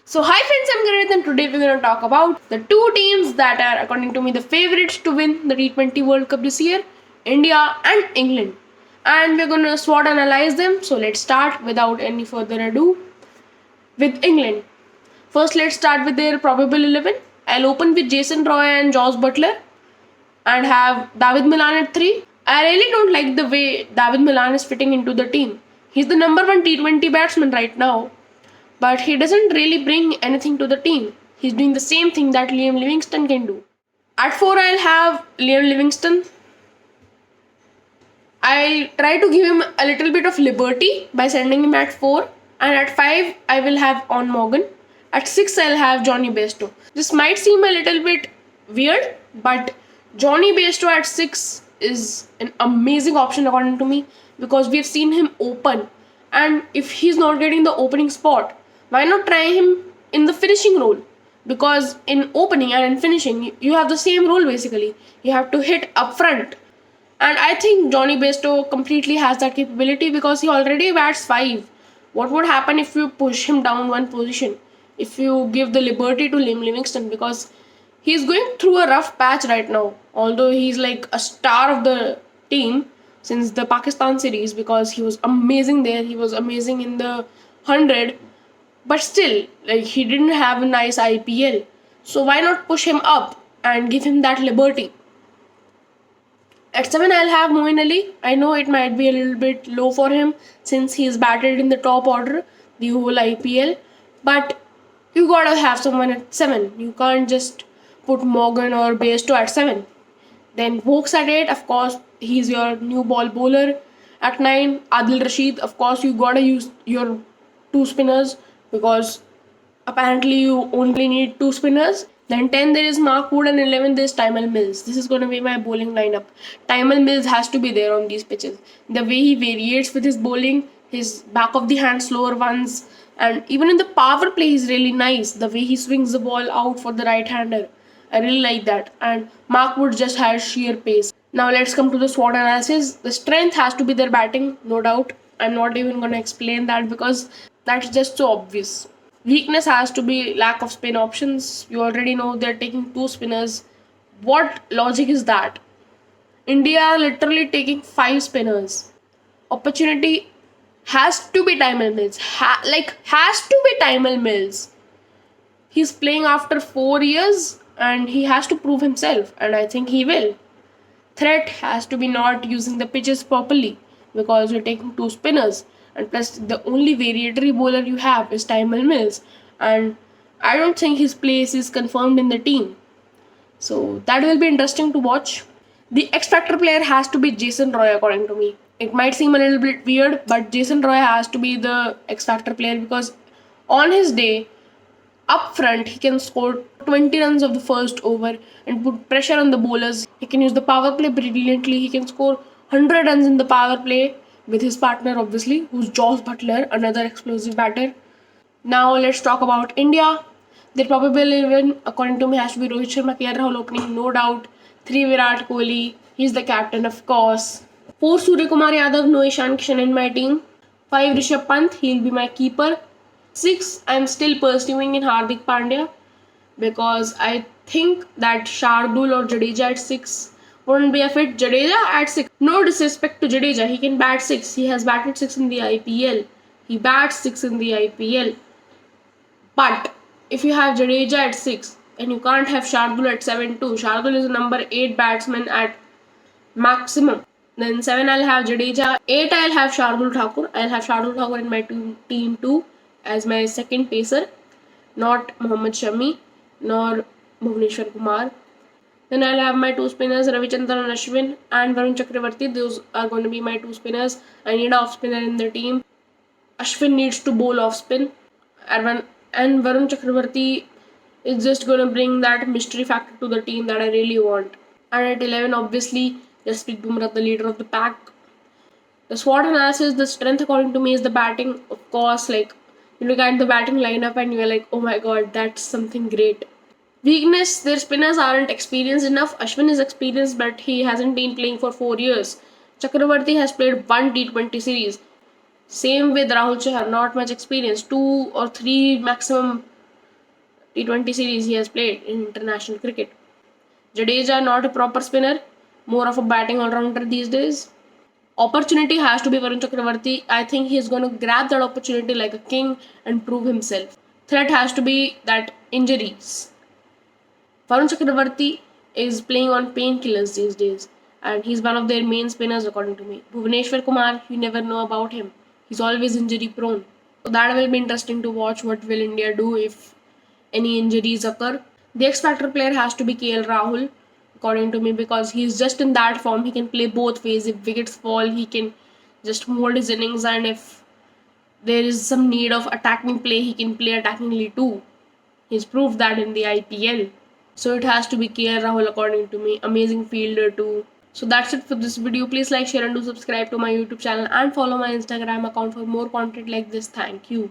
So, hi friends, I'm Gareth, and today we're going to talk about the two teams that are, according to me, the favorites to win the T20 World Cup this year, India and England. And we're going to SWOT analyze them. So, let's start without any further ado with England. First, let's start with their probable 11. I'll open with Jason Roy and Josh Butler and have David Milan at 3. I really don't like the way David Milan is fitting into the team. He's the number one T20 batsman right now, but he doesn't really bring anything to the team. He's doing the same thing that Liam Livingston can do. At 4, I'll have Liam Livingston. I'll try to give him a little bit of liberty by sending him at 4. And at 5, I will have On Morgan. At 6, I'll have Johnny Bairstow. This might seem a little bit weird, but Johnny Bairstow at 6 is an amazing option according to me because we've seen him open. And if he's not getting the opening spot, why not try him in the finishing role? Because in opening and in finishing, you have the same role basically. You have to hit up front. And I think Johnny Bairstow completely has that capability because he already bats 5. What would happen if you push him down one position? If you give the liberty to Liam Livingston, because he's going through a rough patch right now. Although he's like a star of the team since the Pakistan series because he was amazing there. He was amazing in the 100, but still, like, he didn't have a nice IPL. So why not push him up and give him that liberty? At 7, I'll have Moeen Ali. I know it might be a little bit low for him since he's batted in the top order the whole IPL, but you gotta have someone at 7. You can't just put Morgan or Bairstow at 7. Then Vokes at 8, of course, he's your new ball bowler. At 9, Adil Rashid, of course, you gotta use your two spinners because apparently you only need two spinners. Then 10 there is Mark Wood and 11 there is Tymal Mills. This is going to be my bowling lineup. Tymal Mills has to be there on these pitches. The way he variates with his bowling, his back of the hand slower ones, and even in the power play he's really nice. The way he swings the ball out for the right hander. I really like that. And Mark Wood just has sheer pace. Now let's come to the SWOT analysis. The strength has to be their batting, no doubt. I'm not even going to explain that because that's just so obvious. Weakness has to be lack of spin options. You already know they're taking two spinners. What logic is that? India are literally taking 5 spinners. Opportunity has to be Tymal Mills. Has to be Tymal Mills. He's playing after 4 years and he has to prove himself, and I think he will. Threat has to be not using the pitches properly because you're taking two spinners, and plus the only variatory bowler you have is Tymal Mills, and I don't think his place is confirmed in the team. So that will be interesting to watch. The X Factor player has to be Jason Roy according to me. It might seem a little bit weird, but Jason Roy has to be the X Factor player because on his day, up front, he can score 20 runs of the first over and put pressure on the bowlers. He can use the power play brilliantly. He can score 100 runs in the power play with his partner, obviously, who's Josh Butler, another explosive batter. Now let's talk about India. Their probable 11, according to me, has to be Rohit Sharma, KL Rahul opening, no doubt. 3 Virat Kohli, he's the captain, of course. 4 Surya Kumar Yadav, no Ishan Kishan in my team. 5 Rishabh Pant, he'll be my keeper. 6, I'm still pursuing in Hardik Pandya because I think that Shardul or Jadeja at 6 wouldn't be a fit. Jadeja at 6. No disrespect to Jadeja, he can bat 6. He has batted 6 in the IPL. He bats 6 in the IPL. But if you have Jadeja at 6 and you can't have Shardul at 7 too, Shardul is a number 8 batsman at maximum. Then 7 I'll have Jadeja. 8 I'll have Shardul Thakur. I'll have Shardul Thakur in my team too as my second pacer, not Mohammad Shami nor Bhuvneshwar Kumar. Then I'll have my two spinners Ravichandran Ashwin and Varun Chakravarti. Those are going to be my two spinners. I need an off spinner in the team. Ashwin needs to bowl off spin. And Varun Chakravarti is just going to bring that mystery factor to the team that I really want. And at 11, obviously, Jasprit Bumrah, the leader of the pack. The SWOT analysis, the strength according to me is the batting. Of course, like, you look at the batting lineup and you're like, oh my god, that's something great. Weakness, their spinners aren't experienced enough. Ashwin is experienced, but he hasn't been playing for 4 years. Chakravarti has played one T20 series. Same with Rahul Chahar, not much experience. 2 or 3 maximum T20 series he has played in international cricket. Jadeja, not a proper spinner, more of a batting all-rounder these days. Opportunity has to be Varun Chakravarti. I think he is going to grab that opportunity like a king and prove himself. Threat has to be that injuries. Varun Chakravarti is playing on painkillers these days, and he's one of their main spinners according to me. Bhuvaneshwar Kumar, you never know about him. He's always injury prone. So that will be interesting to watch. What will India do if any injuries occur? The X Factor player has to be KL Rahul, according to me, because he's just in that form. He can play both ways. If wickets fall, he can just mold his innings, and if there is some need of attacking play, he can play attackingly too. He's proved that in the IPL. So it has to be KL Rahul according to me. Amazing fielder too. So that's it for this video. Please like, share and do subscribe to my YouTube channel and follow my Instagram account for more content like this. Thank you.